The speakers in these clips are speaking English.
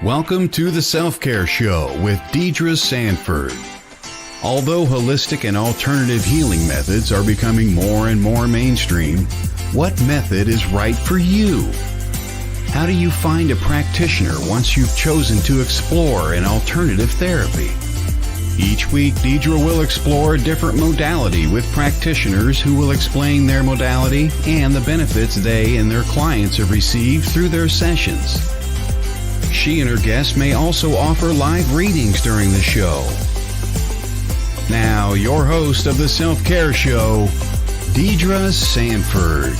Welcome to the Self-Care Show with Deidre Sanford. Although holistic and alternative healing methods are becoming more and more mainstream, what method is right for you? How do you find a practitioner once you've chosen to explore an alternative therapy? Each week, Deidre will explore a different modality with practitioners who will explain their modality and the benefits they and their clients have received through their sessions. She and her guests may also offer live readings during the show. Now, your host of the Self-Care Show, Deidre Sanford.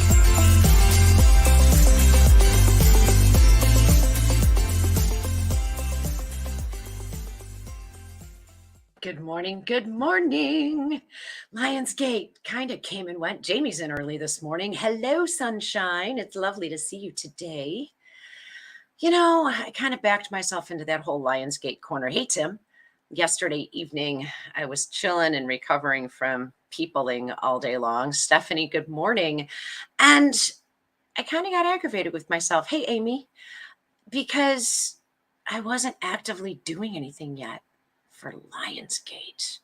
Good morning. Good morning. Lionsgate kind of came and went. Jamie's in early this morning. Hello, sunshine. It's lovely to see you today. You know, I kind of backed myself into that whole Lionsgate corner. Hey, Tim. Yesterday evening, I was chilling and recovering from peopling all day long. Stephanie, good morning. And I kind of got aggravated with myself. Hey, Amy, because I wasn't actively doing anything yet for Lionsgate.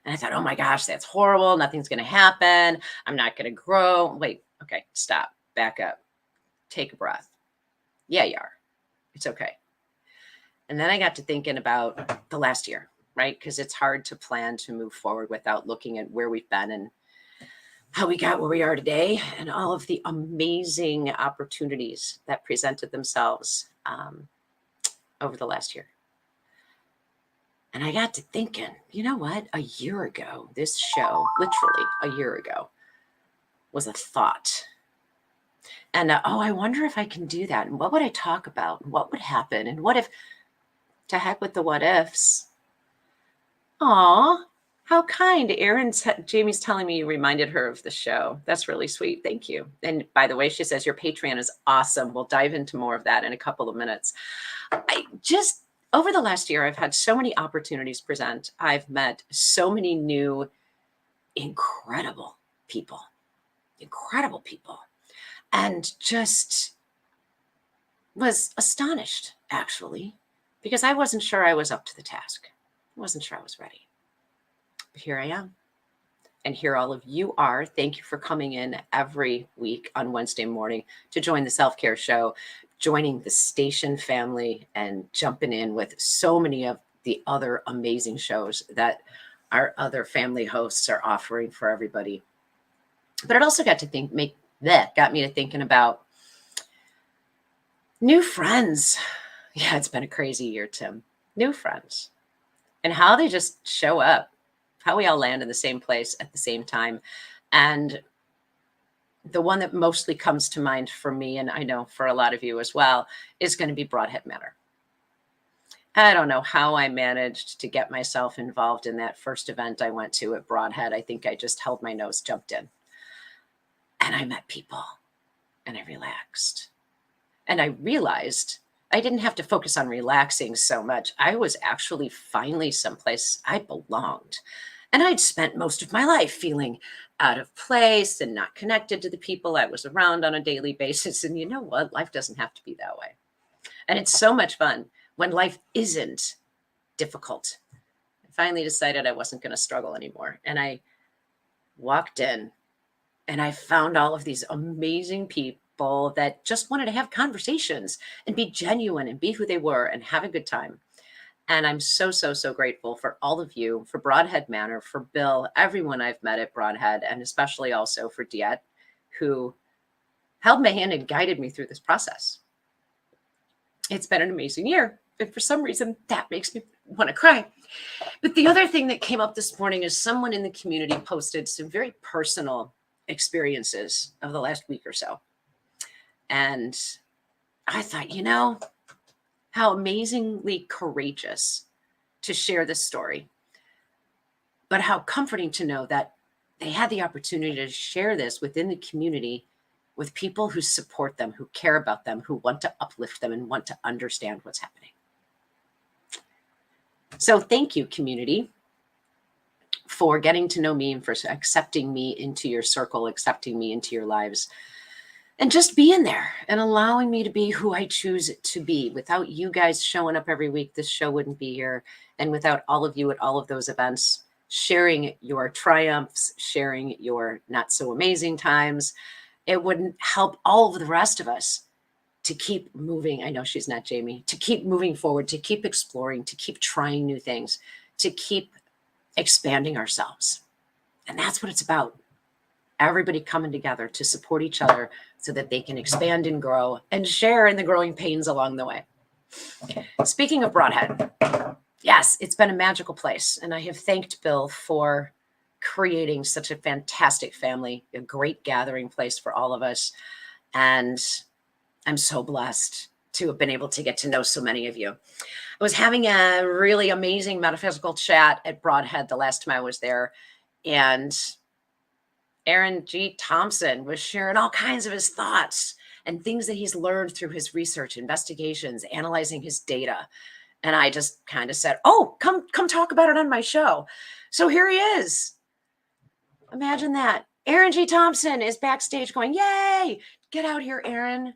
And I thought, oh my gosh, that's horrible. Nothing's going to happen. I'm not going to grow. Wait, okay, stop, back up, take a breath. Yeah, you are. It's okay. And then I got to thinking about the last year, right? Because it's hard to plan to move forward without looking at where we've been and how we got where we are today and all of the amazing opportunities that presented themselves over the last year. And I got to thinking, you know what? A year ago, this show, literally a year ago, was a thought. And, I wonder if I can do that. And what would I talk about? And what would happen? And what if, to heck with the what ifs. Aw, how kind. Jamie's telling me you reminded her of the show. That's really sweet. Thank you. And by the way, she says your Patreon is awesome. We'll dive into more of that in a couple of minutes. Over the last year, I've had so many opportunities present. I've met so many new, incredible people, and just was astonished, actually, because I wasn't sure I was up to the task. I wasn't sure I was ready. But here I am. And here all of you are. Thank you for coming in every week on Wednesday morning to join the Self-Care Show, joining the station family and jumping in with so many of the other amazing shows that our other family hosts are offering for everybody. But it also got me to thinking about new friends. Yeah, it's been a crazy year, Tim. New friends and how they just show up, how we all land in the same place at the same time. And the one that mostly comes to mind for me, and I know for a lot of you as well, is going to be Broadhead Manor. I don't know how I managed to get myself involved in that first event I went to at Broadhead. I think I just held my nose, jumped in. And I met people and I relaxed. And I realized I didn't have to focus on relaxing so much. I was actually finally someplace I belonged. And I'd spent most of my life feeling out of place and not connected to the people I was around on a daily basis. And you know what? Life doesn't have to be that way. And it's so much fun when life isn't difficult. I finally decided I wasn't going to struggle anymore. And I walked in and I found all of these amazing people that just wanted to have conversations and be genuine and be who they were and have a good time. And I'm so, so, so grateful for all of you, for Broadhead Manor, for Bill, everyone I've met at Broadhead, and especially also for Diet, who held my hand and guided me through this process. It's been an amazing year. And for some reason, that makes me want to cry. But the other thing that came up this morning is someone in the community posted some very personal experiences of the last week or so. And I thought, you know, how amazingly courageous to share this story, but how comforting to know that they had the opportunity to share this within the community with people who support them, who care about them, who want to uplift them and want to understand what's happening. So thank you, community, for getting to know me and for accepting me into your circle, accepting me into your lives, and just being there and allowing me to be who I choose to be. Without you guys showing up every week, this show wouldn't be here. And without all of you at all of those events, sharing your triumphs, sharing your not so amazing times, it wouldn't help all of the rest of us to keep moving. I know she's not Jamie, to keep moving forward, to keep exploring, to keep trying new things, to keep expanding ourselves. And that's what it's about. Everybody coming together to support each other so that they can expand and grow and share in the growing pains along the way. Speaking of Broadhead, yes, it's been a magical place. And I have thanked Bill for creating such a fantastic family, a great gathering place for all of us. And I'm so blessed to have been able to get to know so many of you. I was having a really amazing metaphysical chat at Broadhead the last time I was there. And Aaron G Thompson was sharing all kinds of his thoughts and things that he's learned through his research, investigations, analyzing his data. And I just kind of said, oh, come talk about it on my show. So here he is. Imagine that. Aaron G Thompson is backstage going, yay, get out here, Aaron.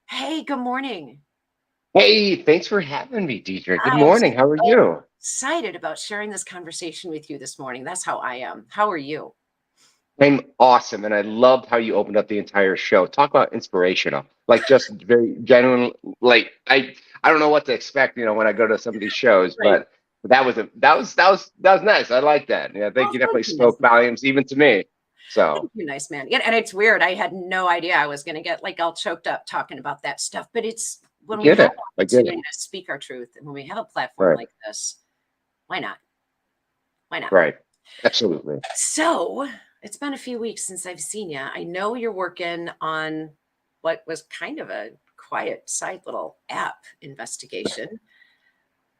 Hey, good morning. Hey, thanks for having me, Deidre. Good I'm morning. How are you? excited about sharing this conversation with you this morning. That's how I am. How are you? I'm awesome, and I loved how you opened up the entire show. Talk about inspirational, like just very genuine. Like I don't know what to expect, when I go to some of these shows, Right. but that was nice. I like that. Yeah, I think you definitely spoke volumes even to me. So Thank you, nice man. Yeah, and it's weird. I had no idea I was going to get like all choked up talking about that stuff. But it's when we have an I get opportunity it. to speak our truth, and when we have a platform Right, like this, why not? Why not? right. Absolutely. So it's been a few weeks since I've seen you. I know you're working on what was kind of a quiet side little app investigation.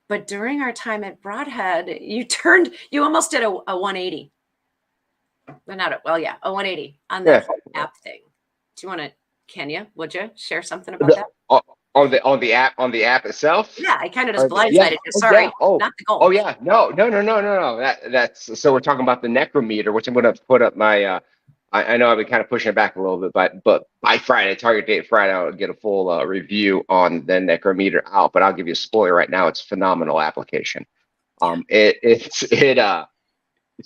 But during our time at Broadhead, you almost did a 180. Well, not a, well, yeah, a 180 on that Yeah. whole app thing. Do you want to, would you share something about The, that? on the app itself. Yeah, I kind of just Or yeah. blindsided you. Oh Sorry, yeah. Oh. not the Oh goal. yeah. No. No. No. No. No. No. That's so we're talking about the necrometer, which I'm going to put up my. I know I've been kind of pushing it back a little bit, but by Friday, target date Friday, I'll get a full review on the necrometer out. But I'll give you a spoiler right now. It's a phenomenal application. Yeah.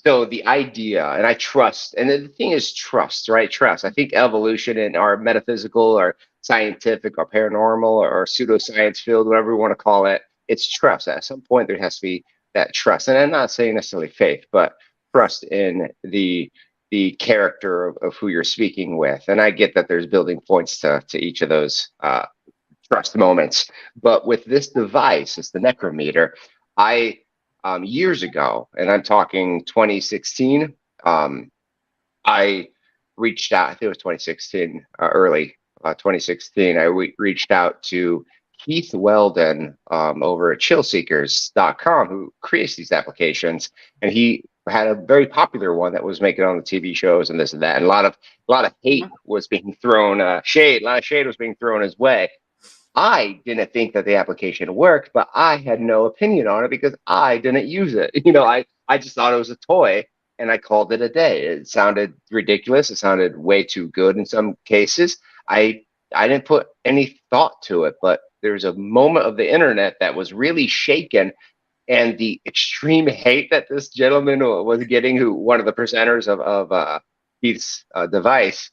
So the idea, and I trust, and the thing is trust, right? Trust. I think evolution in our metaphysical or scientific or paranormal or pseudoscience field, whatever we want to call it, it's trust. At some point, there has to be that trust. And I'm not saying necessarily faith, but trust in the character of who you're speaking with. And I get that there's building points to each of those trust moments. But with this device, it's the necrometer. I years ago, and I'm talking 2016. I reached out. I think it was 2016, early 2016. Reached out to Keith Weldon over at chillseekers.com, who creates these applications, and he had a very popular one that was making on the TV shows and this and that, and a lot of hate was being thrown, shade. A lot of shade was being thrown his way. I didn't think that the application worked, but I had no opinion on it because I didn't use it. I just thought it was a toy and I called it a day. It sounded ridiculous. It sounded way too good in some cases. I didn't put any thought to it, but there's a moment of the internet that was really shaken, and the extreme hate that this gentleman was getting, who one of the presenters of Keith's device,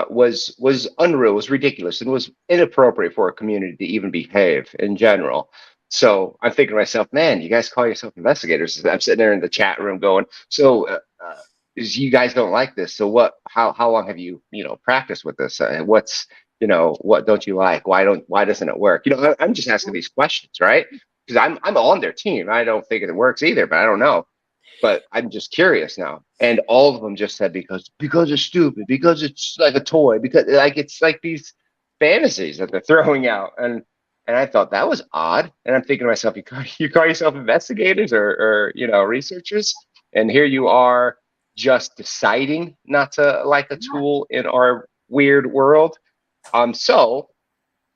was unreal, was ridiculous, and was inappropriate for a community to even behave in general. So I'm thinking to myself, man, you guys call yourself investigators. I'm sitting there in the chat room going, so you guys don't like this. So what? How long have you practiced with this? What's what don't you like? Why doesn't it work? I'm just asking these questions, right? Because I'm on their team. I don't think it works either, but I don't know. But I'm just curious now. And all of them just said because it's stupid, because it's like a toy, because it's like these fantasies that they're throwing out. And I thought that was odd. And I'm thinking to myself, you call yourself investigators or researchers, and here you are just deciding not to like a tool in our weird world. So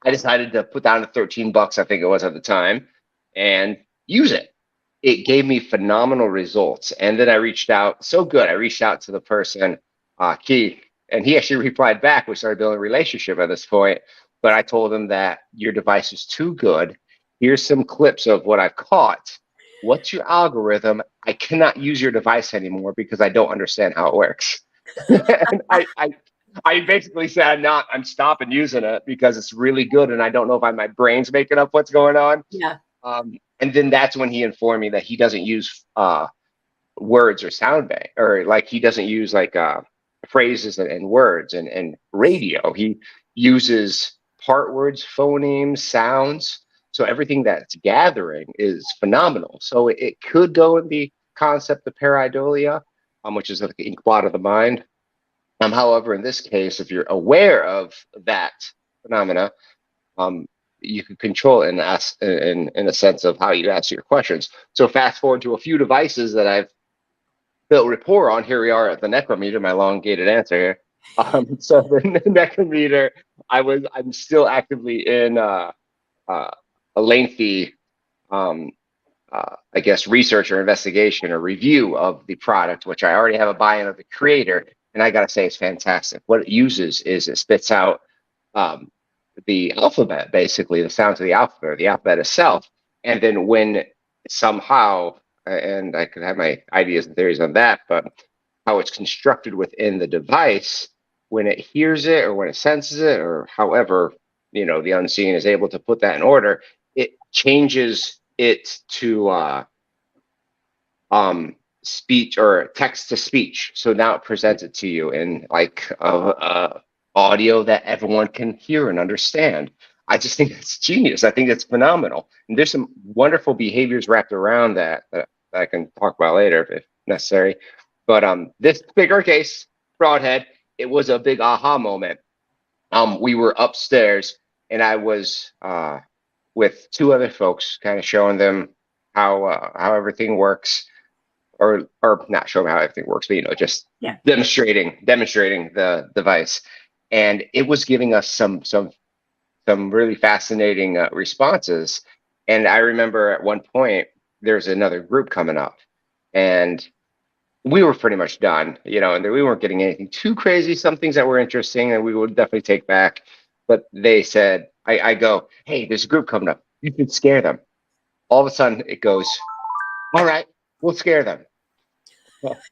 I decided to put down the $13, I think it was at the time, and use it. it gave me phenomenal results. And then I reached out, so good. I reached out to the person, Keith, and he actually replied back. We started building a relationship at this point. But I told him that your device is too good. Here's some clips of what I've caught. What's your algorithm? I cannot use your device anymore because I don't understand how it works. And I basically said, I'm stopping using it because it's really good. And I don't know if my brain's making up what's going on. Yeah. And then that's when he informed me that he doesn't use words or sound bank, or like he doesn't use like phrases and words and radio. He uses part words, phonemes, sounds. So everything that's gathering is phenomenal. So it could go in the concept of pareidolia, which is like the inkblot of the mind. However, in this case, if you're aware of that phenomena, you can control it in a sense of how you ask your questions. So fast forward to a few devices that I've built rapport on. Here we are at the necrometer, my elongated answer here. So the necrometer, I'm still actively in a lengthy, I guess, research or investigation or review of the product, which I already have a buy-in of the creator, and I gotta say it's fantastic. What it uses is it spits out the alphabet, basically the sounds of the alphabet, or the alphabet itself, and then when somehow, and I could have my ideas and theories on that, but how it's constructed within the device, when it hears it or when it senses it, or however, the unseen is able to put that in order, it changes it to speech or text to speech. So now it presents it to you in like audio that everyone can hear and understand. I just think it's genius. I think it's phenomenal. And there's some wonderful behaviors wrapped around that I can talk about later if necessary. But this particular case, Broadhead, it was a big aha moment. We were upstairs, and I was with two other folks, kind of showing them how everything works, or not showing how everything works, but just demonstrating the device, and it was giving us some really fascinating responses. And I remember at one point there's another group coming up, and we were pretty much done, and we weren't getting anything too crazy. Some things that were interesting and we would definitely take back, but they said, I go, hey, there's a group coming up. You should scare them. All of a sudden it goes, all right, we'll scare them.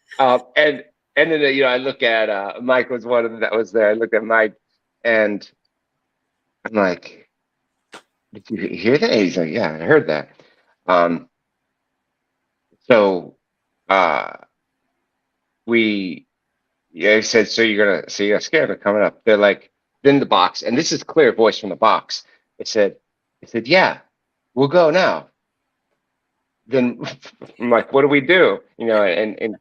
And then, I look at, Mike was one of them that was there. I looked at Mike and I'm like, did you hear that? And he's like, yeah, I heard that. I said, so you're gonna scare them coming up. They're like, then the box, and this is clear voice from the box. It said, yeah, we'll go now. Then I'm like, what do we do? And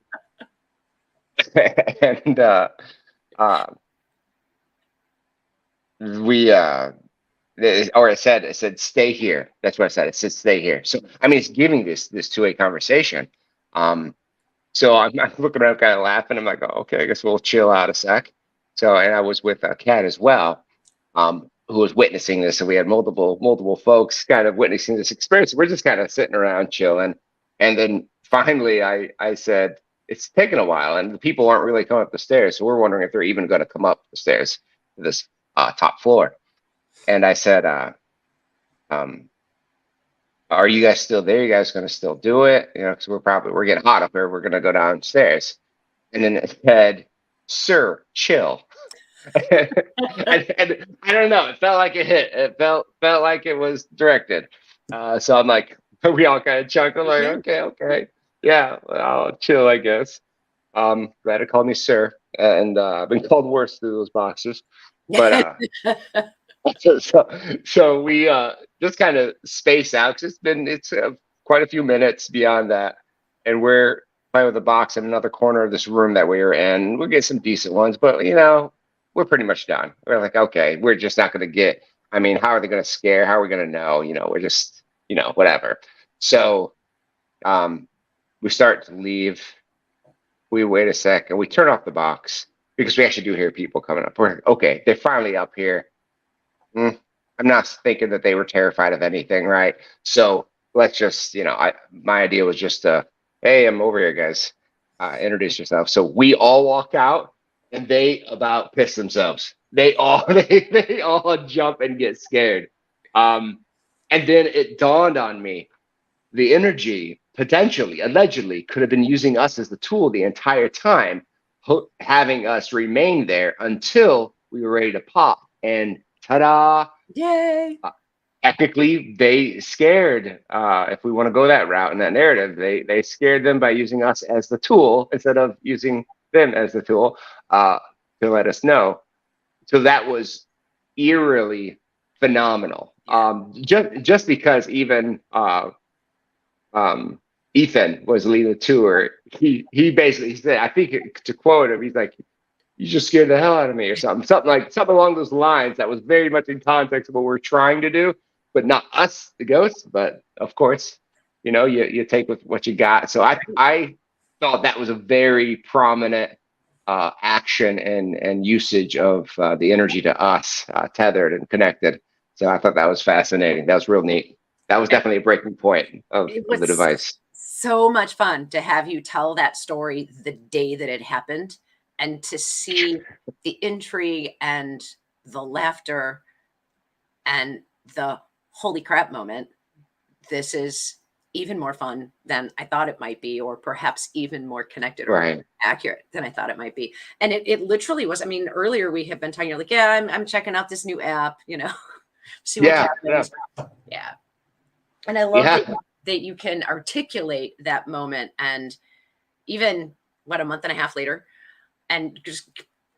we or it said stay here. That's what I said. It said stay here. So I mean, it's giving this two-way conversation. So I'm looking around, kind of laughing. I'm like, oh, okay, I guess we'll chill out a sec. So, and I was with a Kat as well, who was witnessing this, and we had multiple folks kind of witnessing this experience. We're just kind of sitting around chilling, and then finally, I said, it's taken a while, and the people aren't really coming up the stairs, so we're wondering if they're even going to come up the stairs to this top floor. And I said, are you guys still there? You guys going to still do it? Because we're getting hot up here. We're going to go downstairs. And then it said, sir, chill. and I don't know. It felt like it hit. It felt like it was directed. So I'm like, we all kind of chuckled, like, okay. Yeah, I'll chill, I guess. Glad to call me sir. And I've been called worse through those boxes. But so we just kind of space out, because it's quite a few minutes beyond that, and we're playing with the box in another corner of this room that we were in. We'll get some decent ones, but we're pretty much done. We're like, okay, we're just not going to get. I mean, how are they going to scare? How are we going to know? We're just whatever. So we start to leave. We wait a sec and we turn off the box, because we actually do hear people coming up. We're like, okay, they're finally up here. I'm not thinking that they were terrified of anything, right? So let's just, my idea was just hey, I'm over here, guys. Introduce yourself. So we all walk out, and they about piss themselves. They all they all jump and get scared. And then it dawned on me, the energy potentially, allegedly, could have been using us as the tool the entire time, having us remain there until we were ready to pop. And ta-da! Yay! Technically, they scared. If we want to go that route in that narrative, they scared them by using us as the tool instead of using them as the tool to let us know. So that was eerily phenomenal. Just because even Ethan was leading the tour, he basically said, I think to quote him, he's like, "You just scared the hell out of me," or something along those lines. That was very much in context of what we're trying to do, but not us, the ghosts. But of course, you take with what you got. So I thought that was a very prominent action and usage of the energy to us, tethered and connected. So I thought that was fascinating. That was real neat. That was definitely a breaking point of the device. So much fun to have you tell that story the day that it happened, and to see the intrigue and the laughter and the holy crap moment. This is even more fun than I thought it might be, or perhaps even more connected or accurate than I thought it might be. And it literally was. I mean, earlier we have been talking like, yeah, I'm checking out this new app, see what's happening. Yeah. And I love that you can articulate that moment, and even a month and a half later, and just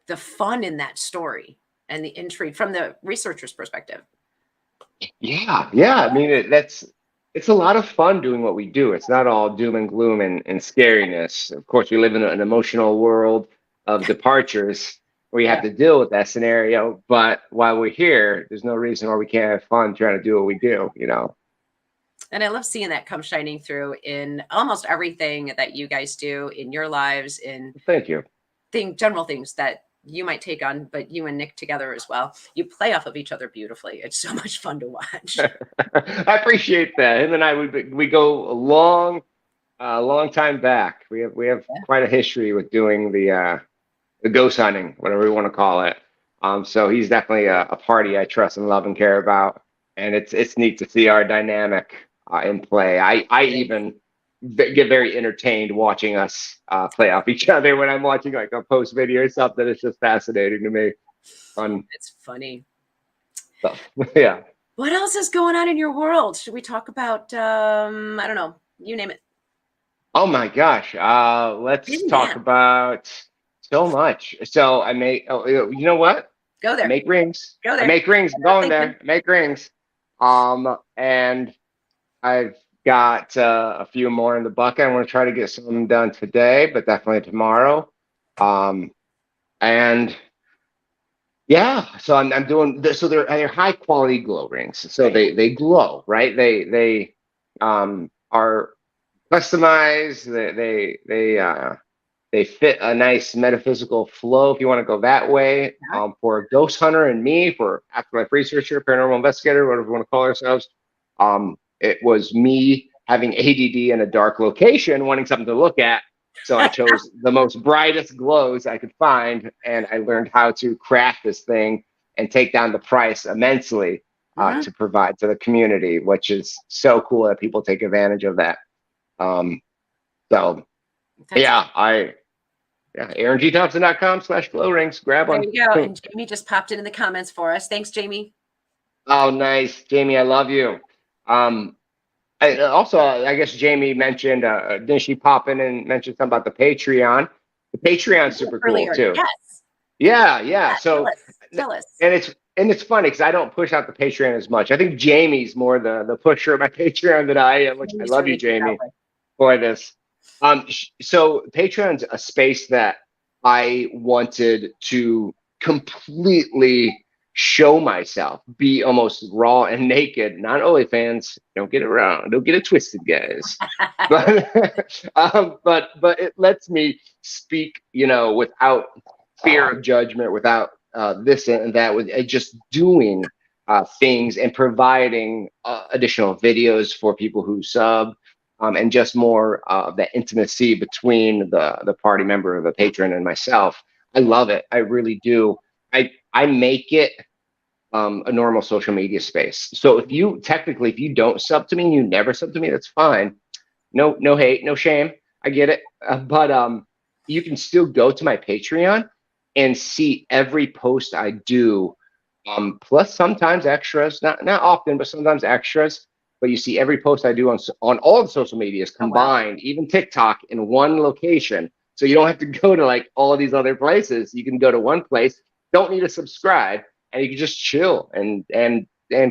the fun in that story and the intrigue from the researcher's perspective. Yeah. I mean, it's a lot of fun doing what we do. It's not all doom and gloom and scariness. Of course, we live in an emotional world of departures where you have to deal with that scenario. But while we're here, there's no reason why we can't have fun trying to do what we do, And I love seeing that come shining through in almost everything that you guys do in your lives, in Thank you. General things that you might take on, but you and Nick together as well. You play off of each other beautifully. It's so much fun to watch. I appreciate that. Him and I, we go a long time back. We have quite a history with doing the ghost hunting, whatever we want to call it. So he's definitely a party I trust and love and care about, and it's neat to see our dynamic in play. I even get very entertained watching us play off each other when I'm watching like a post video or something. It's just fascinating to me. It's funny. Stuff. Yeah. What else is going on in your world? Should we talk about I don't know, you name it. Oh my gosh. Let's talk about so much. So I make you know what? Go there. I make rings. Go there. I make rings. I'm going there. I make rings. And I've got a few more in the bucket. I want to try to get some done today, but definitely tomorrow. And yeah, so I'm doing this. So they're high quality glow rings. So they glow, right? They are customized. They fit a nice metaphysical flow if you want to go that way. For a ghost hunter and me, for Afterlife Researcher, paranormal investigator, whatever we want to call ourselves. It was me having ADD in a dark location, wanting something to look at. So I chose the most brightest glows I could find, and I learned how to craft this thing and take down the price immensely to provide to the community, which is so cool that people take advantage of that. AaronGThompson.com/glow rings. Grab one. There you go. And Jamie just popped it in the comments for us. Thanks, Jamie. Oh, nice. Jamie, I love you. I guess Jamie mentioned, didn't she pop in and mention something about the Patreon? The Patreon's super cool too. Yes. Yeah. So tell us. And it's funny because I don't push out the Patreon as much. I think Jamie's more the pusher of my Patreon than I am, which I love you, Jamie, for this. So Patreon's a space that I wanted to completely show myself, be almost raw and naked. Not OnlyFans, don't get it twisted, guys. but it lets me speak, without fear of judgment, without this and that, with just doing things and providing additional videos for people who sub, and just more that intimacy between the party member, the patron, and myself. I love it. I really do. I make it a normal social media space. So if you technically, if you don't sub to me, you never sub to me, that's fine. No hate, no shame. I get it. But you can still go to my Patreon and see every post I do, plus sometimes extras, not often, but sometimes extras. But you see every post I do on all the social medias combined, even TikTok, in one location. So you don't have to go to like all these other places. You can go to one place. Don't need to subscribe, and you can just chill and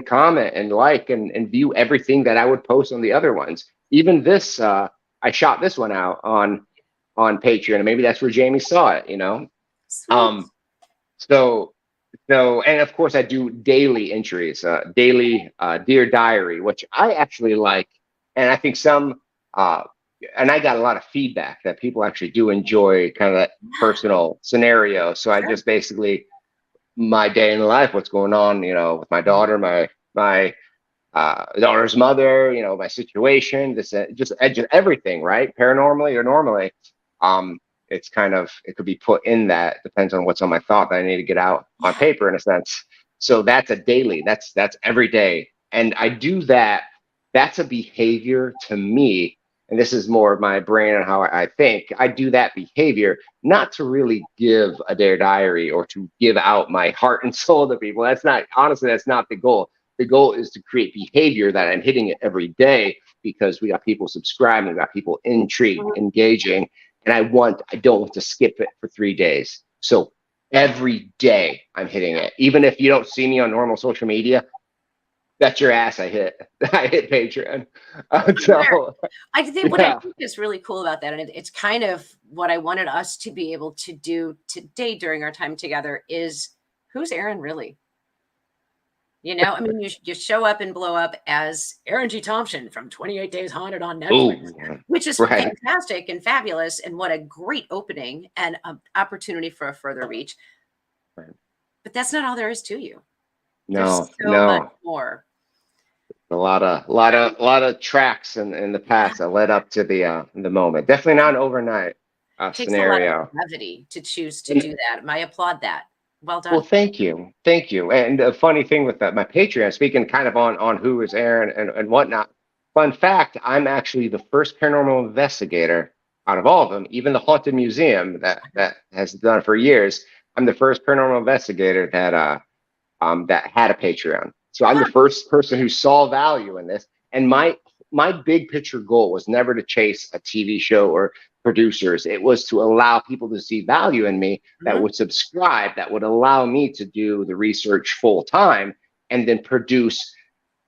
comment and like and view everything that I would post on the other ones. Even this, I shot this one out on Patreon, and maybe that's where Jamie saw it. You know, Sweet. so and of course I do daily entries, daily Dear Diary, which I actually like, and I think some. And I got a lot of feedback that people actually do enjoy kind of that personal scenario. So I just basically my day in life, what's going on, you know, with my daughter, my daughter's mother, you know, my situation, this just everything, right? Paranormally or normally, it's kind of, it could be put in that, depends on what's on my thought that I need to get out on paper in a sense. So that's a daily, that's every day, and I do that. That's a behavior to me, and this is more of my brain and how I think. I do that behavior not to really give a Dare Diary or to give out my heart and soul to people. That's not, honestly, that's not the goal. The goal is to create behavior that I'm hitting it every day, because we got people subscribing, we got people intrigued, engaging, and I don't want to skip it for 3 days. So every day I'm hitting it. Even if you don't see me on normal social media, that's your ass. I hit Patreon. So I think what I yeah, think is really cool about that, and it's kind of what I wanted us to be able to do today during our time together, is who's Aaron really? You know, I mean, you show up and blow up as Aaron G. Thompson from 28 Days Haunted on Netflix, oh, which is right, fantastic and fabulous, and what a great opening and opportunity for a further reach. right. But that's not all there is to you. There's No, so much no. more. A lot of tracks in the past that led up to the moment. Definitely not an overnight It takes a lot of scenario. brevity to choose to And do that. I applaud that. Well well, done. thank you. And the funny thing with that, my Patreon, speaking kind of on who is Aaron and whatnot. Fun fact: I'm actually the first paranormal investigator out of all of them, even the haunted museum that has done it for years. I'm the first paranormal investigator that had a Patreon. So I'm the Huh. first person who saw value in this. And my big picture goal was never to chase a TV show or producers. It was to allow people to see value in me that Mhm. would subscribe, that would allow me to do the research full time and then produce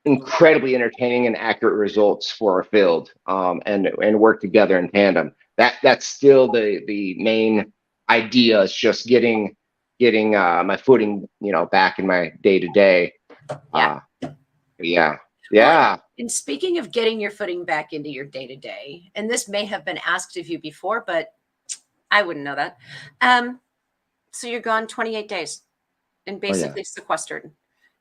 incredibly entertaining and accurate results for our field, and work together in tandem. That's still the main idea, is just getting my footing, you know, back in my day to day. Yeah. Yeah, Well, yeah. and speaking of getting your footing back into your day to day, and this may have been asked of you before, but I wouldn't know that. So you're gone 28 days and Oh yeah, basically sequestered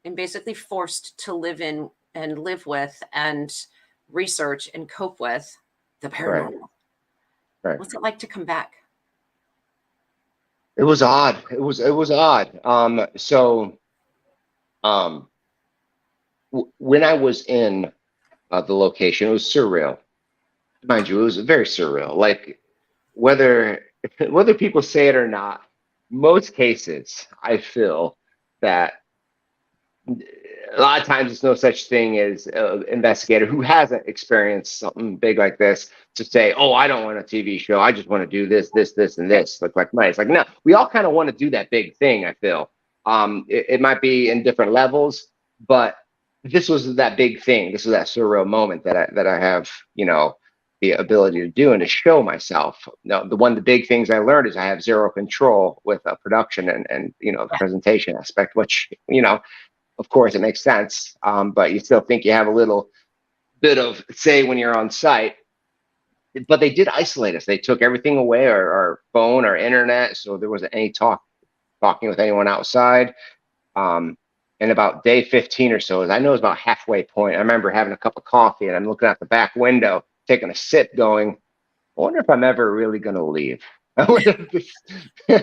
and basically forced to live in and live with and research and cope with the right, paranormal. right. What's it like to come back? It was odd. It was odd. Um, when I was in the location, it was surreal. Mind you, it was very surreal. Like, whether whether people say it or not, most cases I feel that a lot of times it's no such thing as an investigator who hasn't experienced something big like this to say, "Oh, I don't want a TV show. I just want to do this, and this." Like money. It's like, no, we all kind of want to do that big thing. I feel it might be in different levels, but this was that big thing. This was that surreal moment that I have, you know, the ability to do and to show myself. Now, the big things I learned is I have zero control with production and you know, the presentation aspect, which, you know, of course, it makes sense, but you still think you have a little bit of say when you're on site. But they did isolate us. They took everything away, our phone, our internet, so there wasn't any talking with anyone outside. Um, And about day 15 or so, I know it's about halfway point. I remember having a cup of coffee and I'm looking out the back window, taking a sip, going, I wonder if I'm ever really going to leave.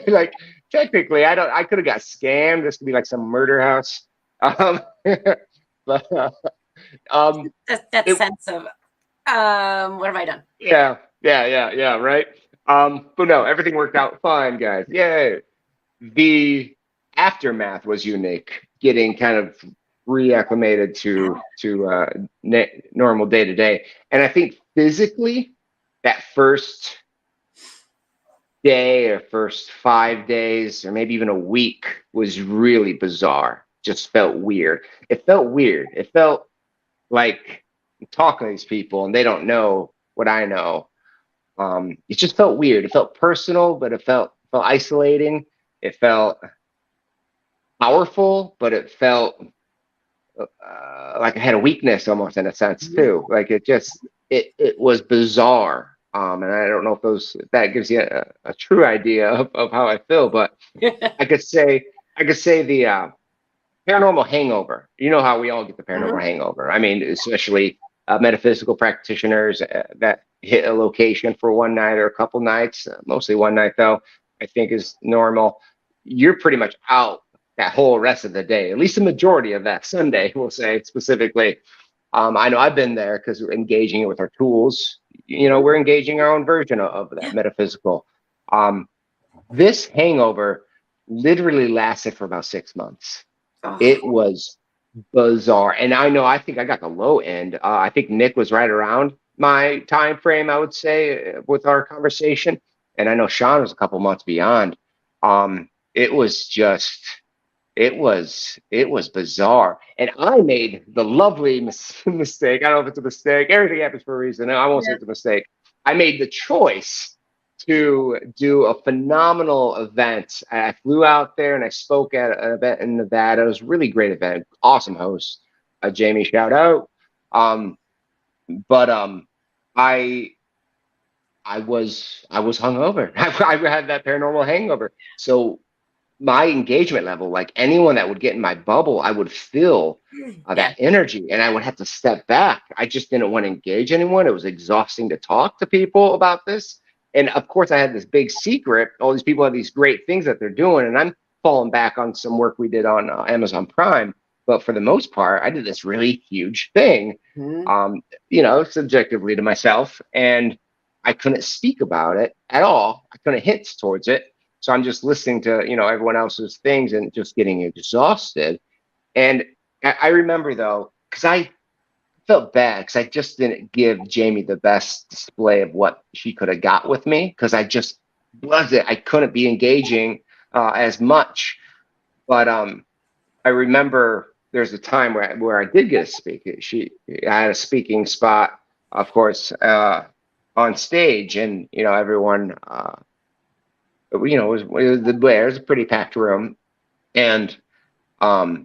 Like, technically, I could have got scammed. This could be like some murder house. Um, but, That it, sense of, what have I done? yeah, right. But no, everything worked out fine, guys. Yay. The aftermath was unique, getting kind of reacclimated to normal day to day. And I think physically, that first day or first 5 days or maybe even a week was really bizarre. Just felt weird. It felt weird. It felt like I'm talking to these people and they don't know what I know. It just felt weird. It felt personal, but it felt isolating. It felt powerful, but it felt like I had a weakness almost in a sense too. Like it was bizarre. And I don't know if that gives you a true idea of how I feel, but I could say the paranormal hangover. You know how we all get the paranormal hangover. I mean, especially metaphysical practitioners that hit a location for one night or a couple nights, mostly one night though, I think is normal. You're pretty much out that whole rest of the day, at least the majority of that Sunday, we'll say specifically. I know I've been there because we're engaging with our tools. We're engaging our own version of that metaphysical. This hangover literally lasted for about 6 months. It was bizarre. And I think I got the low end. I think Nick was right around my time frame, I would say, with our conversation. And I know Sean was a couple months beyond. It was bizarre. And I made the lovely mistake. I don't know if it's a mistake. Everything happens for a reason. I won't say it's a mistake. I made the choice to do a phenomenal event. I flew out there and I spoke at an event in Nevada. It was a really great event. Awesome host. Jamie, shout out. But I was hungover. I had that paranormal hangover. So my engagement level, like anyone that would get in my bubble, I would feel that energy and I would have to step back. I just didn't want to engage anyone. It was exhausting to talk to people about this. And of course, I had this big secret. All these people have these great things that they're doing. And I'm falling back on some work we did on Amazon Prime. But for the most part, I did this really huge thing, subjectively to myself. And I couldn't speak about it at all. I couldn't hint towards it. So I'm just listening to, everyone else's things and just getting exhausted. And I remember though, because I felt bad because I just didn't give Jamie the best display of what she could have got with me because I just wasn't. I couldn't be engaging as much. But I remember there's a time where I did get a speak. I had a speaking spot, of course, on stage, and everyone. It was a pretty packed room, and I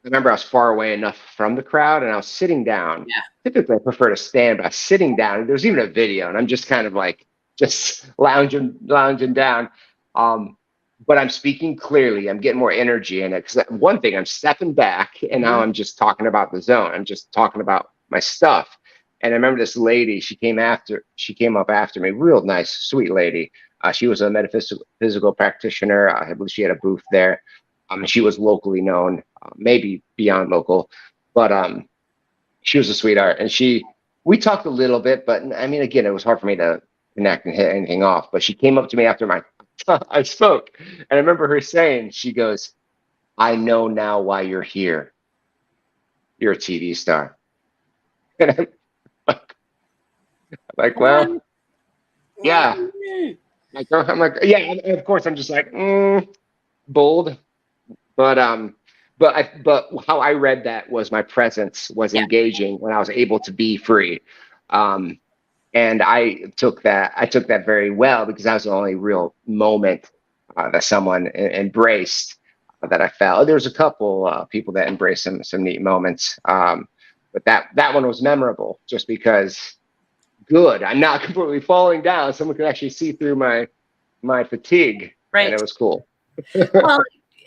remember I was far away enough from the crowd, and I was sitting down. Yeah. Typically, I prefer to stand, but I was sitting down. There's even a video, and I'm just kind of like just lounging down. But I'm speaking clearly. I'm getting more energy in it because one thing, I'm stepping back, and now I'm just talking about the zone. I'm just talking about my stuff. And I remember this lady. She came up after me. Real nice, sweet lady. She was a metaphysical practitioner. I believe she had a booth there. She was locally known, maybe beyond local, but she was a sweetheart. And we talked a little bit, but I mean, again, it was hard for me to connect and hit anything off. But she came up to me after I spoke, and I remember her saying, she goes, "I know now why you're here. You're a TV star." And I'm like, well, yeah. I'm like, yeah. And of course, I'm just like, bold, but how I read that was my presence was engaging when I was able to be free, and I took that very well because that was the only real moment that someone embraced that I felt. There was a couple people that embraced some neat moments, but that one was memorable just because. Good. I'm not completely falling down. Someone could actually see through my fatigue, Right. and it was cool. Well,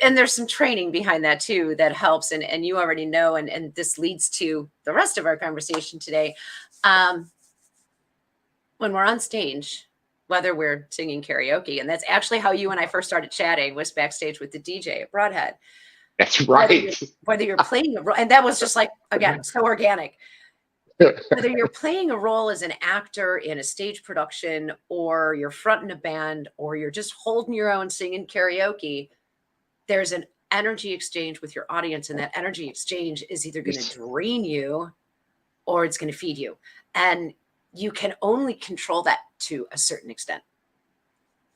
and there's some training behind that too that helps, and you already know, and this leads to the rest of our conversation today. When we're on stage, whether we're singing karaoke, and that's actually how you and I first started chatting, was backstage with the DJ at Broadhead. That's right. Whether you're playing a role, and that was just like, again, so organic. Whether you're playing a role as an actor in a stage production, or you're fronting a band, or you're just holding your own singing karaoke, there's an energy exchange with your audience, and that energy exchange is either going to drain you or it's going to feed you. And you can only control that to a certain extent.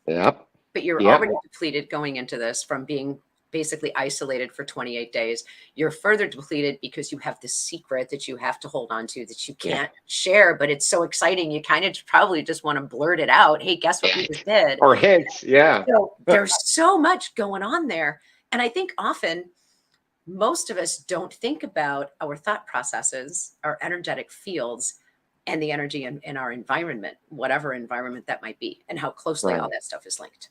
Yep. But you're already depleted going into this from being basically isolated for 28 days. You're further depleted because you have this secret that you have to hold on to, that you can't share, but it's so exciting. You kind of probably just want to blurt it out. Hey, guess what we just did? Or hints. Yeah. So there's so much going on there. And I think often most of us don't think about our thought processes, our energetic fields, and the energy in our environment, whatever environment that might be, and how closely all that stuff is linked.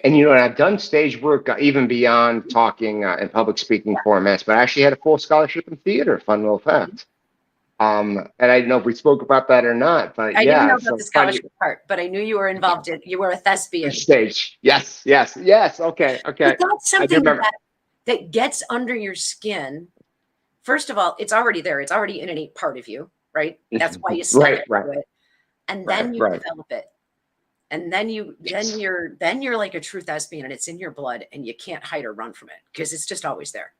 And, and I've done stage work even beyond talking in public speaking formats, but I actually had a full scholarship in theater, fun little fact. And I didn't know if we spoke about that or not, but I didn't know about the scholarship part, but I knew you were involved in, you were a thespian. Stage. Yes. Okay. But that's something that gets under your skin. First of all, it's already there. It's already an innate part of you, right? That's why you study it. And then you develop it. And then you're like a true thespian, and it's in your blood, and you can't hide or run from it because it's just always there.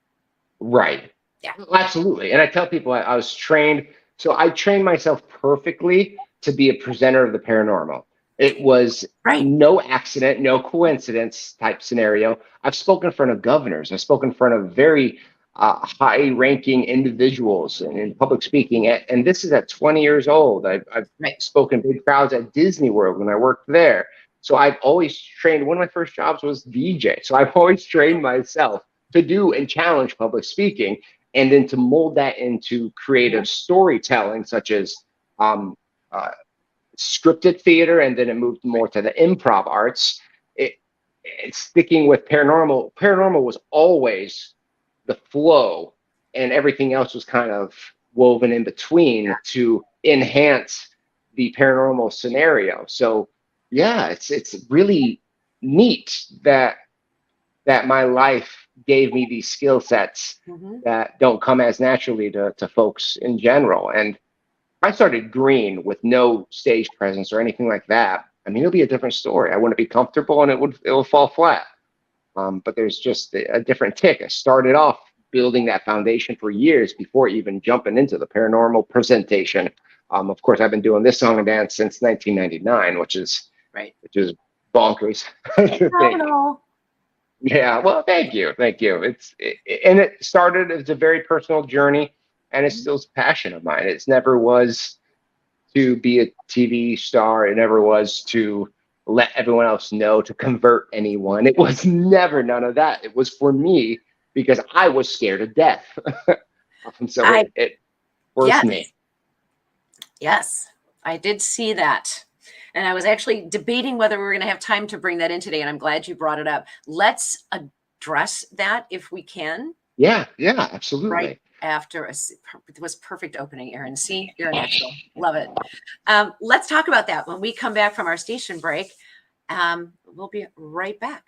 Right. Yeah. Absolutely. And I tell people I was trained. So I trained myself perfectly to be a presenter of the paranormal. It was no accident, no coincidence type scenario. I've spoken in front of governors. I've spoken in front of very high-ranking individuals in public speaking, and this is at 20 years old. I've spoken big crowds at Disney World when I worked there. So I've always trained. One of my first jobs was DJ. So I've always trained myself to do and challenge public speaking, and then to mold that into creative storytelling, such as scripted theater, and then it moved more to the improv arts. It's sticking with paranormal. Paranormal was always the flow, and everything else was kind of woven in between to enhance the paranormal scenario. So yeah, it's really neat that my life gave me these skill sets that don't come as naturally to folks in general. And I started green with no stage presence or anything like that. I mean, it'll be a different story. I wouldn't be comfortable, and it will fall flat. But there's just a different tick. I started off building that foundation for years before even jumping into the paranormal presentation. Of course, I've been doing this song and dance since 1999, which is bonkers. Yeah, well, thank you. It started as a very personal journey, and it's still a passion of mine. It never was to be a TV star. It never was to let everyone else know, to convert anyone. It was never none of that. It was for me because I was scared of death. So it forced me. Yes, I did see that. And I was actually debating whether we were going to have time to bring that in today, and I'm glad you brought it up. Let's address that if we can. Yeah, absolutely. Right after it was perfect opening, Aaron. See, you're a natural. Love it. Let's talk about that when we come back from our station break. We'll be right back.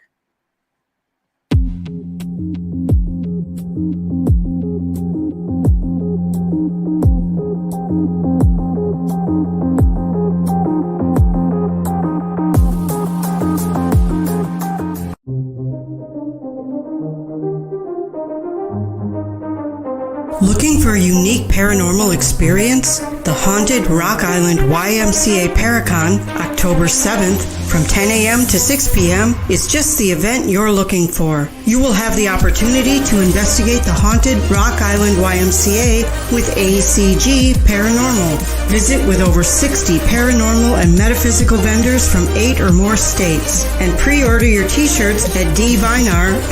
Looking for a unique paranormal experience? The Haunted Rock Island YMCA Paracon, October 7th, from 10 a.m. to 6 p.m. is just the event you're looking for. You will have the opportunity to investigate the Haunted Rock Island YMCA with ACG Paranormal. Visit with over 60 paranormal and metaphysical vendors from 8 or more states. And pre-order your t-shirts at dvinar@aol.com.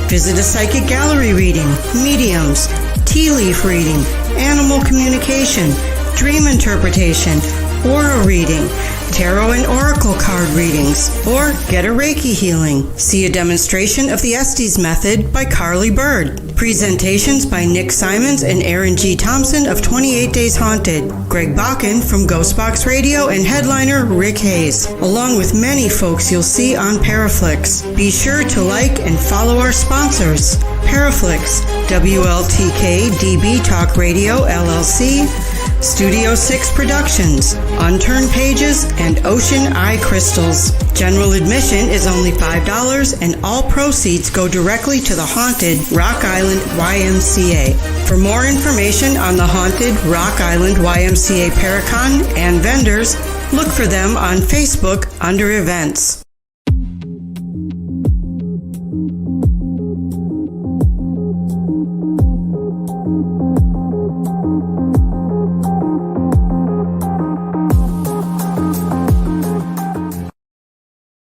Visit a psychic gallery reading, mediums, tea leaf reading, animal communication, dream interpretation, aura reading, tarot and oracle card readings, or get a Reiki healing. See a demonstration of the Estes method by Carly Bird. Presentations by Nick Simons and Aaron G Thompson of 28 Days Haunted, Greg Bakken from Ghostbox Radio, and headliner Rick Hayes, along with many folks you'll see on Paraflix. Be sure to like and follow our sponsors: Paraflix, WLTK DB Talk Radio LLC, Studio 6 Productions, Unturned Pages, and Ocean Eye Crystals. General admission is only $5, and all proceeds go directly to the Haunted Rock Island YMCA. For more information on the Haunted Rock Island YMCA Paracon and vendors, look for them on Facebook under Events.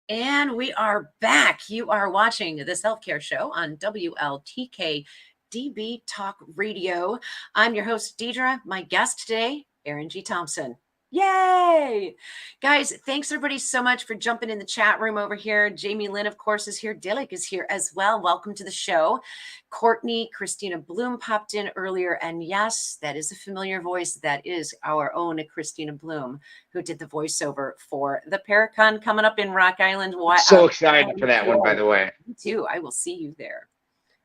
And we are back. You are watching this healthcare show on WLTK DB Talk Radio. I'm your host, Deidre. My guest today, Aaron G. Thompson. Yay! Guys, thanks everybody so much for jumping in the chat room over here. Jamie Lynn, of course, is here. Dilek is here as well. Welcome to the show. Courtney, Christina Bloom popped in earlier. And yes, that is a familiar voice. That is our own Christina Bloom, who did the voiceover for the Paracon coming up in Rock Island. So excited for that one, by the way. Me too. I will see you there.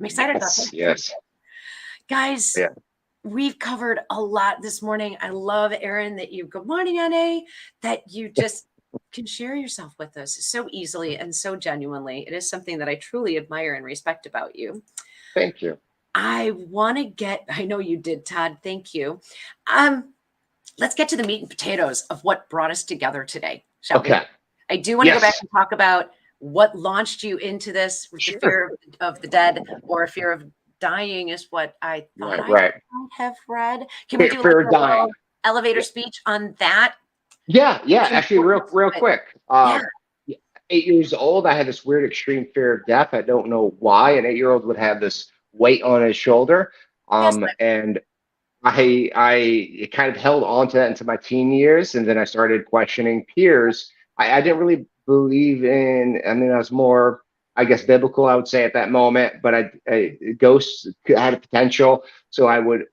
I'm excited about that. Yes. Guys, yeah. We've covered a lot this morning. I love, Aaron, that you, good morning, Annie, that you just can share yourself with us so easily and so genuinely. It is something that I truly admire and respect about you. Thank you. I want to get, I know you did, Todd. Thank you. Let's get to the meat and potatoes of what brought us together today, shall we? I do want to go back and talk about what launched you into this, the fear of the dead, or a fear of dying is what I thought I might have read. Can we do like a elevator speech on that? Yeah. Actually, real quick. 8 years old, I had this weird extreme fear of death. I don't know why. An 8-year-old would have this weight on his shoulder. And I kind of held on to that into my teen years. And then I started questioning peers. I didn't really believe in, I mean, I was more, I guess, biblical, I would say at that moment, but ghosts had a potential. So I would,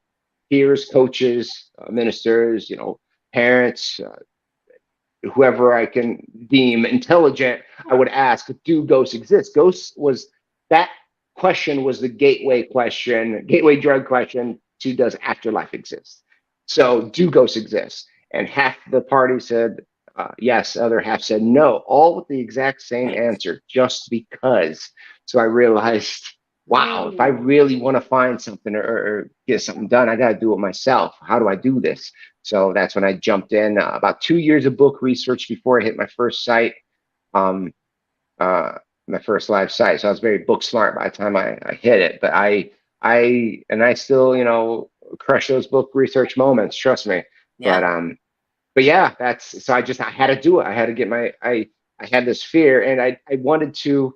peers, coaches, ministers, parents, whoever I can deem intelligent, I would ask, do ghosts exist? That question was the gateway drug question to does afterlife exist? So do ghosts exist? And half the party said, yes, other half said no, all with the exact same answer, just because. So I realized, wow, if I really want to find something or get something done, I got to do it myself. How do I do this? So that's when I jumped in. About 2 years of book research before I hit my first site, my first live site. So I was very book smart by the time I hit it. But I still, crush those book research moments. Trust me. Yeah. But yeah, I had to do it. I had to get I had this fear, and I wanted to,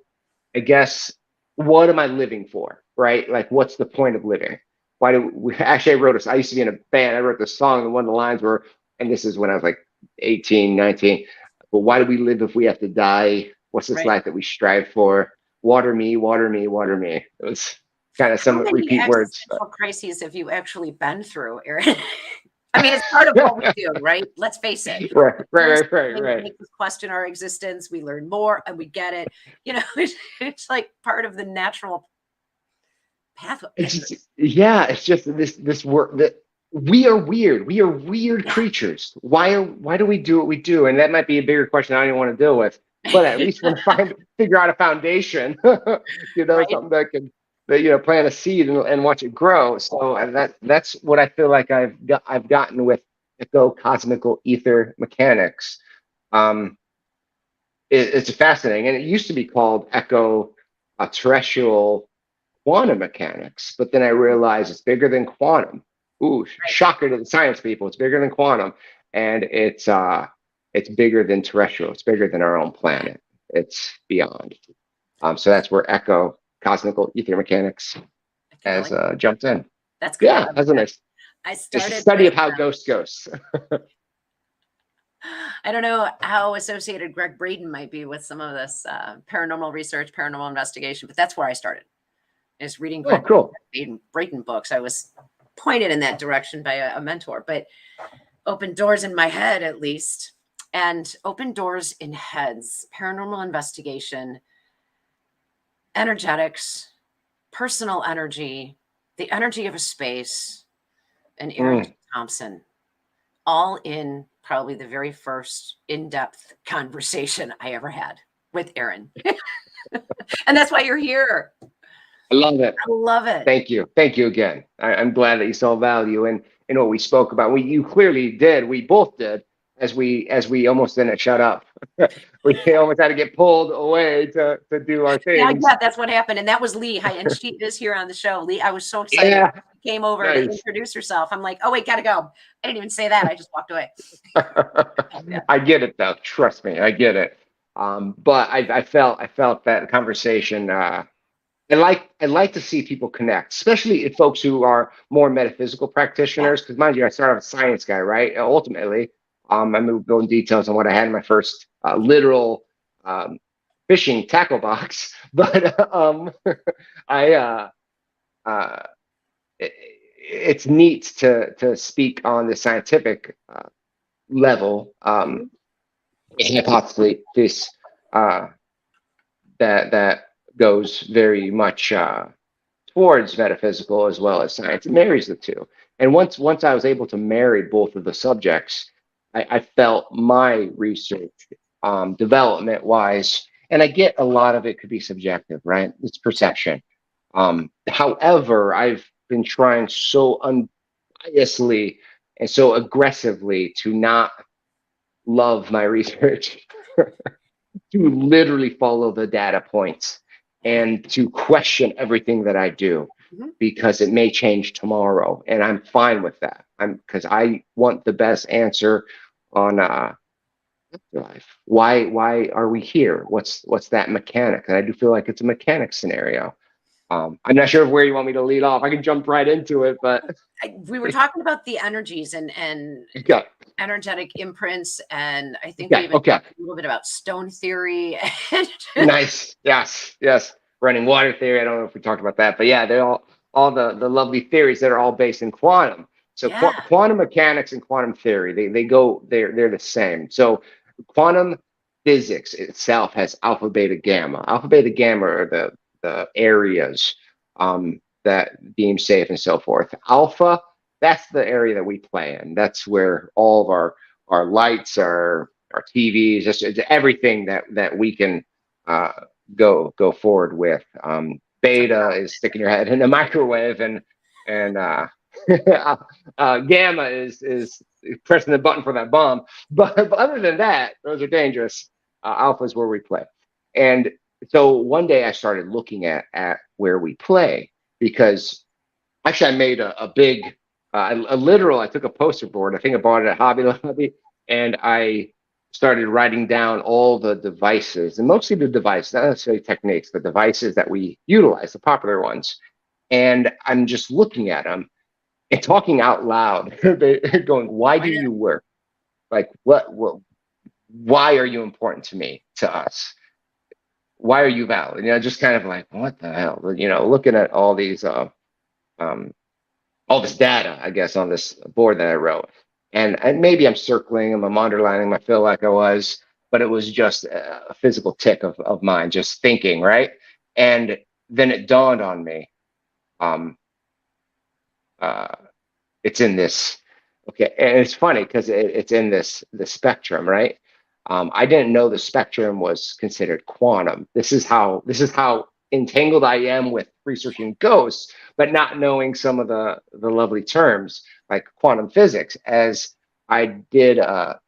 I guess, what am I living for? Right? Like, what's the point of living? I used to be in a band. I wrote this song, and one of the lines were, and this is when I was like 18, 19, but why do we live if we have to die? What's this life that we strive for? Water me, water me, water me. It was kind of some repeat words. How many crises have you actually been through, Aaron? I mean, it's part of what we do, right? Let's face it. Right. Make us question our existence. We learn more, and we get it. It's like part of the natural pathway. It's just this work that we are weird. We are weird creatures. Why do we do what we do? And that might be a bigger question I don't want to deal with. But at least we'll figure out a foundation. Something that can. Plant a seed and watch it grow. So that's what I feel like I've gotten with echo-cosmical ether mechanics. It's fascinating, and it used to be called echo-terrestrial quantum mechanics, but then I realized it's bigger than quantum. Ooh, shocker to the science people! It's bigger than quantum, and it's bigger than terrestrial. It's bigger than our own planet. It's beyond. So that's where cosmical ether mechanics has jumped in. That's good. Yeah, that's a nice. I started study of how ghosts. I don't know how associated Greg Braden might be with some of this paranormal research, paranormal investigation, but that's where I started. Is reading Oh, Greg cool. Braden books. I was pointed in that direction by a mentor, but opened doors in my head at least, and opened doors in heads, paranormal investigation, energetics, personal energy, the energy of a space, and Aaron G. Thompson, all in probably the very first in-depth conversation I ever had with Aaron. And that's why you're here. I love it. I love it. Thank you. Thank you again. I'm glad that you saw value in what we spoke about. You clearly did. We both did, as we almost didn't shut up. We almost had to get pulled away to do our things. Yeah, that's what happened. And that was Lee. Hi, and she is here on the show. Lee, I was so excited. Yeah. She came over to introduce herself. I'm like, oh wait, gotta go. I didn't even say that. I just walked away. I get it though. Trust me, I get it. But I felt that conversation. I like to see people connect, especially if folks who are more metaphysical practitioners. Because mind you, I started off a science guy, right? Ultimately, I'm gonna go in details on what I had in my first literal fishing tackle box. But it's neat to speak on the scientific level, hypothesis that goes very much towards metaphysical as well as science. It marries the two. And once I was able to marry both of the subjects, I felt my research development wise, and I get a lot of it could be subjective, right? It's perception. However, I've been trying so unbiasedly and so aggressively to not love my research, to literally follow the data points and to question everything that I do, because it may change tomorrow, and I'm fine with that. Because I want the best answer on Afterlife. Why are we here? What's that mechanic? And I do feel like it's a mechanic scenario. I'm not sure where you want me to lead off. I can jump right into it, but we were talking about the energies and energetic imprints, and I think we even talked a little bit about stone theory. Nice. Yes. Running water theory. I don't know if we talked about that, but yeah, they're all the lovely theories that are all based in quantum. So quantum mechanics and quantum theory, they're the same. So quantum physics itself has alpha, beta, gamma. Alpha, beta, gamma are the areas that deem safe and so forth. Alpha, that's the area that we play in. That's where all of our lights, our TVs, just everything that we can go forward with. Beta is sticking your head in a microwave, and gamma is pressing the button for that bomb. But other than that, those are dangerous. Alpha is where we play. And so one day I started looking at where we play, because actually I made a big, I took a poster board. I think I bought it at Hobby Lobby, and I started writing down all the devices, and mostly the devices, not necessarily techniques, but devices that we utilize, the popular ones. And I'm just looking at them and talking out loud, going, why do you work? Like, why are you important to us? Why are you valid? Just kind of like, what the hell? Looking at all these, all this data, I guess, on this board that I wrote. And maybe I'm circling them, I'm underlining them, I feel like I was, but it was just a physical tick of mine, just thinking, right? And then it dawned on me, it's in this, okay, and it's funny because it's in the spectrum, right? I didn't know the spectrum was considered quantum. This is how entangled I am with researching ghosts, but not knowing some of the lovely terms like quantum physics. As I did a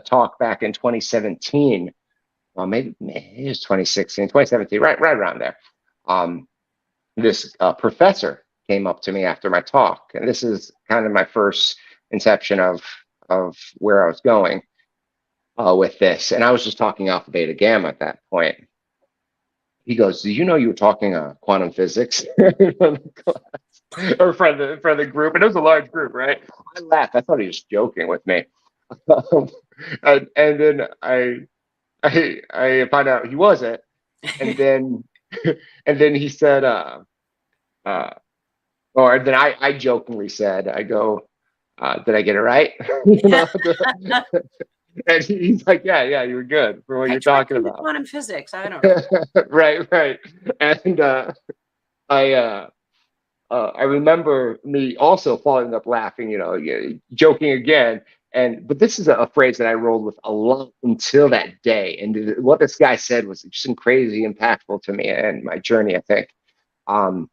talk back in 2017, well, maybe it was 2016, 2017, right around there. This professor came up to me after my talk, and this is kind of my first inception of where I was going with this. And I was just talking alpha, beta, gamma at that point. He goes, "Do you know you were talking quantum physics?" Or for the group, and it was a large group, right? I laughed. I thought he was joking with me. and then I found out he wasn't, and then and then he said, uh, or then I jokingly said, I go, did I get it right? You know, and he's like, yeah, you were good for what I you're tried talking to do about. quantum physics. I don't know. Right. And I I remember me also following up laughing, joking again. But this is a phrase that I rolled with a lot until that day. And what this guy said was just crazy impactful to me and my journey, I think. Um,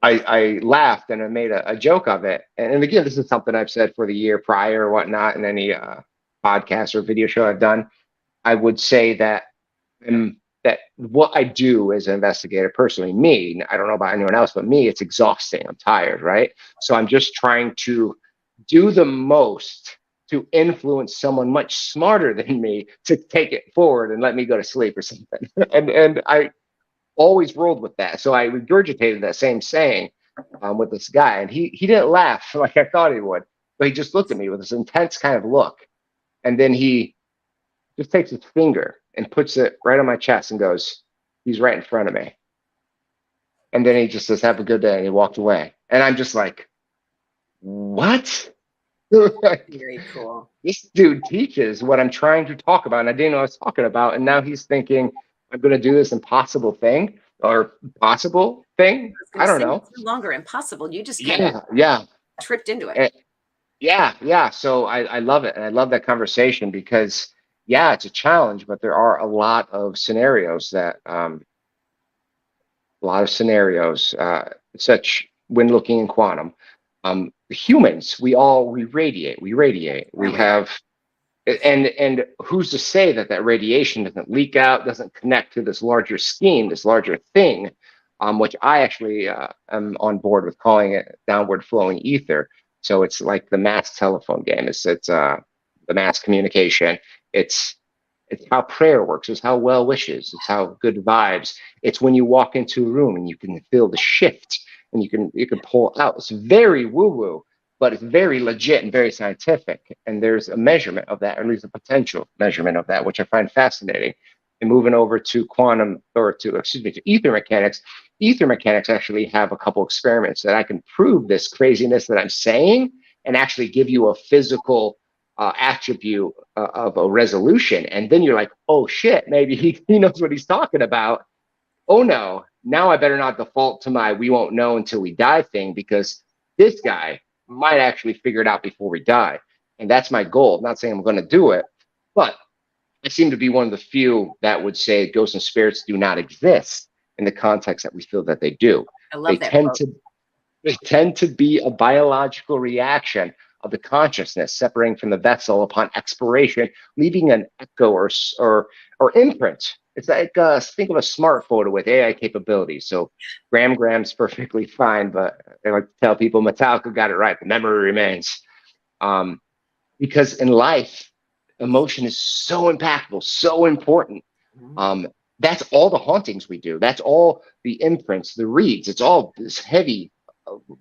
I laughed and I made a joke of it. And again, this is something I've said for the year prior or whatnot in any podcast or video show I've done. I would say that that what I do as an investigator, personally, me, I don't know about anyone else, but me, it's exhausting. I'm tired, right? So I'm just trying to do the most to influence someone much smarter than me to take it forward and let me go to sleep or something. And I always rolled with that. So I regurgitated that same saying with this guy, and he didn't laugh like I thought he would, but he just looked at me with this intense kind of look, and then he just takes his finger and puts it right on my chest and goes, he's right in front of me. And then he just says, have a good day. And he walked away. And I'm just like, what? Very cool. This dude teaches what I'm trying to talk about. And I didn't know what I was talking about. And now he's thinking, I'm going to do this impossible thing or possible thing. I don't know. It's no longer impossible. You just kind of Yeah. tripped into it. Yeah. So I love it. And I love that conversation because, yeah, it's a challenge, but there are a lot of scenarios such when looking in quantum. Humans, we radiate. We have, and who's to say that radiation doesn't leak out, doesn't connect to this larger scheme, this larger thing, which I actually am on board with calling it downward flowing ether. So it's like the mass telephone game. It's the mass communication. It's how prayer works. It's how well wishes. It's how good vibes. It's when you walk into a room and you can feel the shift and you can pull out. It's very woo woo, but it's very legit and very scientific. And there's a measurement of that, or at least a potential measurement of that, which I find fascinating. And moving over to to ether mechanics. Ether mechanics actually have a couple experiments that I can prove this craziness that I'm saying and actually give you a physical attribute of a resolution. And then you're like, oh shit, maybe he knows what he's talking about. Oh no, now I better not default to my we won't know until we die thing, because this guy might actually figure it out before we die. And that's my goal. I'm not saying I'm going to do it, but I seem to be one of the few that would say ghosts and spirits do not exist in the context that we feel that they do. I love They that tend quote. to they tend to be a biological reaction of the consciousness separating from the vessel upon expiration, leaving an echo or imprint. It's like think of a smart photo with AI capabilities. So Gram's perfectly fine, but I like to tell people Metallica got it right. The memory remains. Because in life, emotion is so impactful, so important. That's all the hauntings we do. That's all the imprints, the reads. It's all this heavy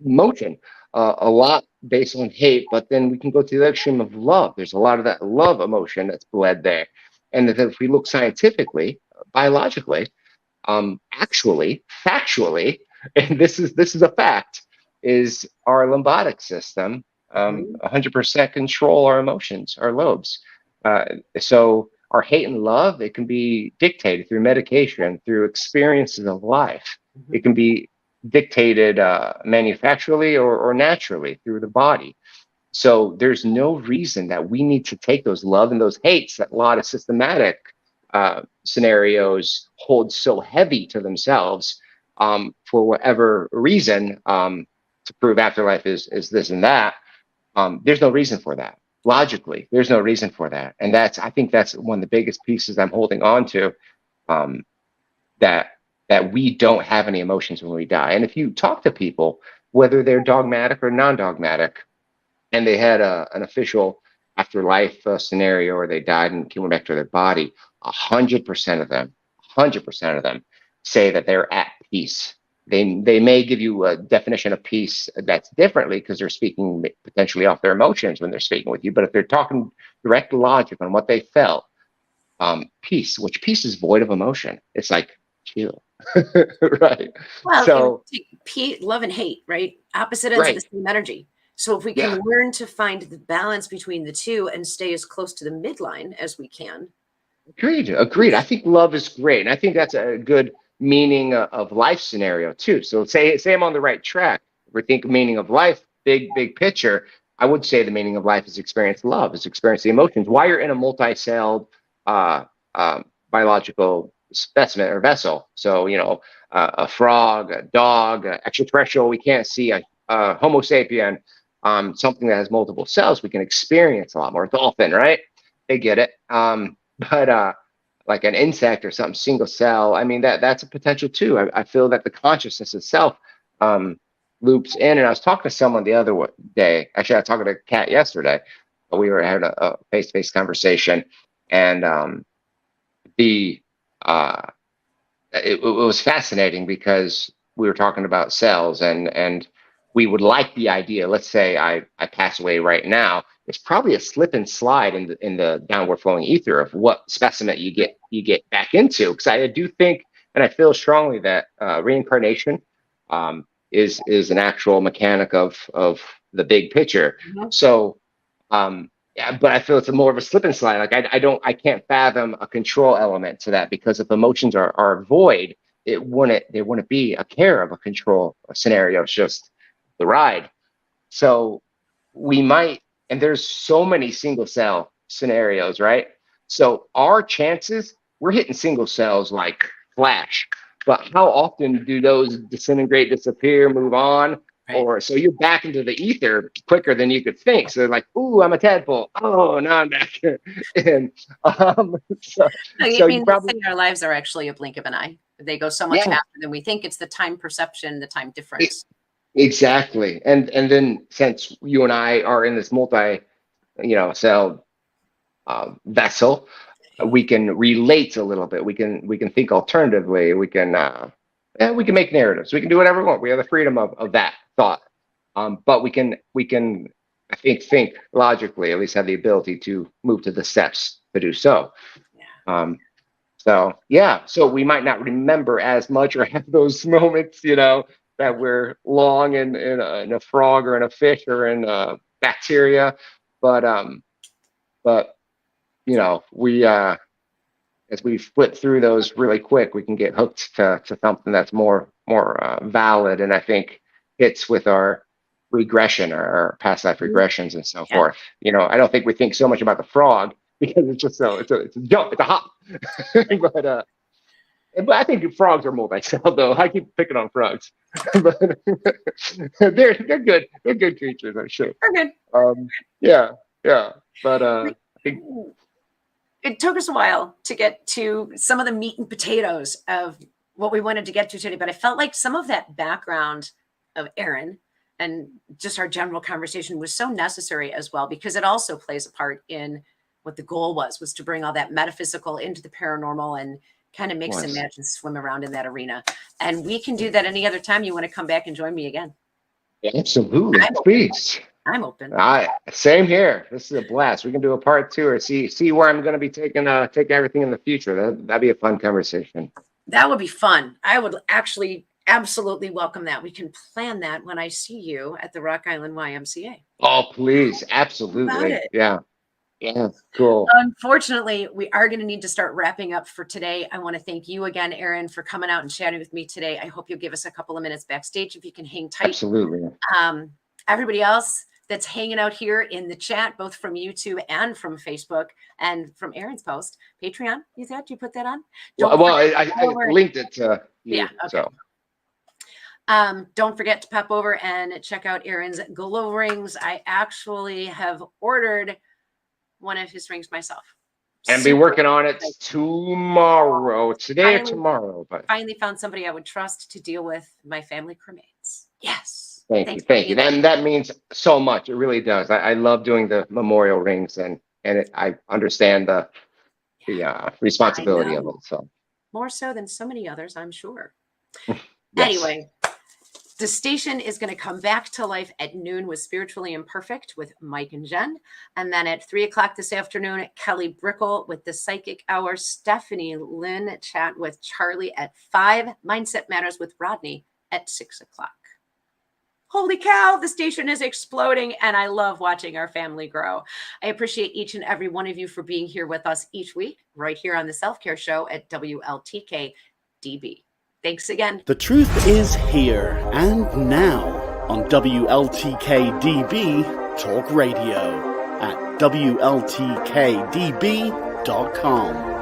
emotion, a lot based on hate, but then we can go to the extreme of love. There's a lot of that love emotion that's bled there. And if we look scientifically, biologically, actually, factually, and this is a fact, is our limbic system 100% control our emotions, our lobes. So our hate and love, it can be dictated through medication, through experiences of life. It can be dictated manufacturally or naturally through the body. So there's no reason that we need to take those love and those hates that a lot of systematic scenarios hold so heavy to themselves for whatever reason to prove afterlife is this and that. There's no reason for that. Logically, there's no reason for that. And I think that's one of the biggest pieces I'm holding on to, that we don't have any emotions when we die. And if you talk to people, whether they're dogmatic or non-dogmatic, and they had an official afterlife scenario, or they died and came back to their body, 100% of them say that they're at peace. they may give you a definition of peace that's differently because they're speaking potentially off their emotions when they're speaking with you. But if they're talking direct logic on what they felt, peace, which peace is void of emotion. It's like chill, right? Well, So, love and hate, right? Opposite ends of the right, same energy. So if we can yeah, learn to find the balance between the two and stay as close to the midline as we can. agreed, agreed. I think love is great, and I think that's a good meaning of life scenario too. So say I'm on the right track. If we think meaning of life, big picture. I would say the meaning of life is experience love, is experience the emotions. Why you're in a multi-celled uh, biological specimen or vessel. So a frog, a dog, extraterrestrial we can't see, a Homo sapien, something that has multiple cells we can experience a lot more. A dolphin, right? They get it. But like an insect or something single cell, I mean that's a potential too. I feel that the consciousness itself loops in. And I was talking to someone the other day. Actually, I was talking to Kat yesterday. We were having a face-to-face conversation, and the it was fascinating because we were talking about cells, and we would like the idea. Let's say I pass away right now. It's probably a slip and slide in the downward flowing ether of what specimen you get back into. Because I do think, and I feel strongly that reincarnation is an actual mechanic of the big picture. Mhm. So yeah, but I feel it's more of a slip and slide. Like I can't fathom a control element to that, because if emotions are void, there wouldn't be a care of a control scenario. It's just the ride. So we might, and there's so many single cell scenarios, right? So our chances, we're hitting single cells like flash. But how often do those disintegrate, disappear, move on? Right. Or so you're back into the ether quicker than you could think. So like, ooh, I'm a tadpole. Oh, now I'm back. And so, No, I so you mean, they probably, say our lives are actually a blink of an eye. They go so much yeah, faster than we think. It's the time perception, the time difference. exactly. And then since you and I are in this cell vessel, we can relate a little bit. We can think alternatively. We can make narratives. We can do whatever we want. We have the freedom of that thought. But we can I think logically, at least have the ability to move to the steps to do so. Yeah. So yeah, so we might not remember as much or have those moments, that we're long in a frog or in a fish or in bacteria, but we as we flip through those really quick, we can get hooked to something that's more valid, and I think hits with our regression or our past life regressions and so Yeah. forth. I don't think we think so much about the frog because it's just it's a jump, it's a hop. But I think frogs are multi-celled, though. I keep picking on frogs, but they're good. They're good creatures, I'm sure. We're good. Yeah, yeah. But I think It took us a while to get to some of the meat and potatoes of what we wanted to get to today, but I felt like some of that background of Aaron and just our general conversation was so necessary as well, because it also plays a part in what the goal was to bring all that metaphysical into the paranormal and kind of mix and Once. match and swim around in that arena. And we can do that any other time you want to come back and join me again. Absolutely, I'm open. please. I'm open. Same here. This is a blast. We can do a part 2 or see where I'm going to be taking everything in the future. That'd be a fun conversation. That would be fun. I would actually absolutely welcome that. We can plan that when I see you at the Rock Island YMCA. Oh, please, About absolutely. it. Yeah, cool. Unfortunately, we are going to need to start wrapping up for today. I want to thank you again, Aaron, for coming out and chatting with me today. I hope you'll give us a couple of minutes backstage if you can hang tight. Absolutely. Everybody else that's hanging out here in the chat, both from YouTube and from Facebook and from Aaron's post, Patreon, you put that on? I linked it to you. Yeah, okay. So. Don't forget to pop over and check out Aaron's glow rings. I actually have ordered one of his rings myself. And be working on it tomorrow, today or tomorrow. But finally found somebody I would trust to deal with my family cremates. Yes. Thank you. That means so much. It really does. I love doing the memorial rings, and I understand the responsibility of it. So more so than so many others, I'm sure. Yes. Anyway, the station is going to come back to life at noon with Spiritually Imperfect with Mike and Jen. And then at 3 o'clock this afternoon, Kelly Brickle with the Psychic Hour, Stephanie Lynn chat with Charlie at 5, Mindset Matters with Rodney at 6 o'clock. Holy cow, the station is exploding, and I love watching our family grow. I appreciate each and every one of you for being here with us each week, right here on the Self-Care Show at WLTK DB. Thanks again. The truth is here and now on WLTK DB Talk Radio at WLTKDB.com.